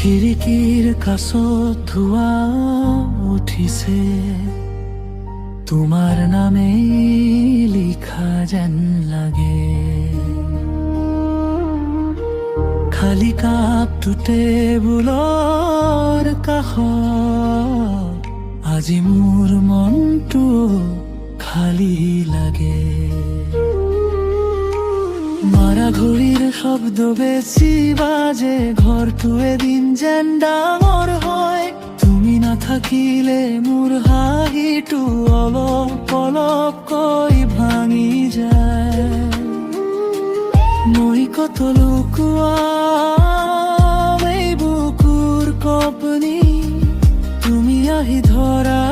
খিৰিকীৰ কাষত ধোঁৱা উঠিছে, তোমাৰ নামেই লিখা যেন লাগে। খালী কাপটো টেবুলৰ কাষত, আজি মোৰ মনটো খালী লাগে। মাৰা ঘড়ীৰ শব্দ বেছি বাজে, ঘৰটো এদিন যেন ডাঙৰ হয়। তুমি নাথাকিলে মোৰ হাঁহিটো অলপ অলপকৈ ভাঙি যায়। মই কত লুকুৱাম এই বুকুৰ কঁপনি, তুমি আহি ধৰা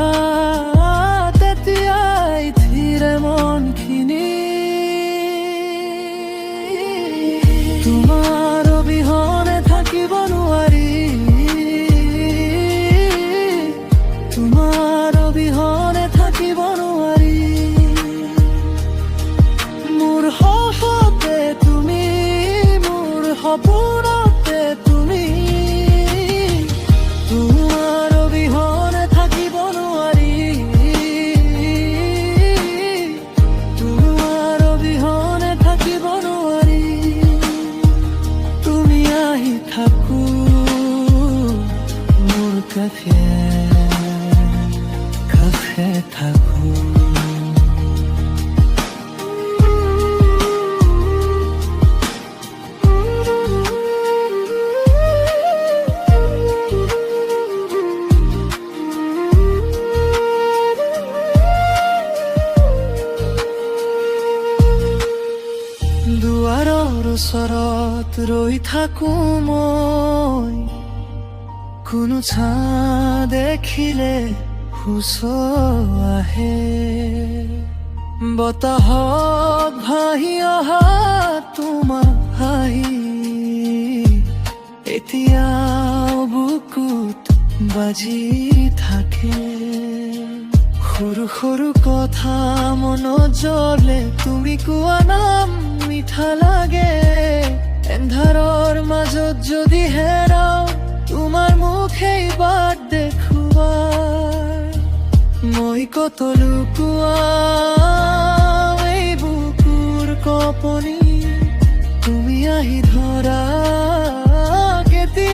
তেতিয়াই থিৰে মনখিনি। তোমাৰ অবিহনে থাকিব নোৱাৰি, তোমাৰ অবিহনে থাকিব নোৱাৰি। মোৰ সপোনতে তুমি, মোৰ সপোনতে তুমি, তোমাৰ অবিহনে থাকিব নোৱাৰি, তোমাৰ অবিহনে থাকিব নোৱাৰি। তুমি আহি থাকো মোৰ কাষে কাষে থাকো। দুৱাৰৰ ওচৰত ৰৈ থাকো মই, কোনো ছাঁ দেখিলে হুঁচ আহে। বতাহত ভাহি অহা তোমাৰ হাঁহি এতিয়াও বুকুত বাজি থাকে। সৰু সৰু কথা মনত জ্বলে, তুমি কোৱা নাম মিঠা লাগে। এন্ধাৰৰ মাজত যদি হেৰাও, তোমাৰ মুখেই বাট দেখুৱাই। মই কত লুকুৱাম এই বুকুৰ কঁপনি, তুমি আহি ধৰা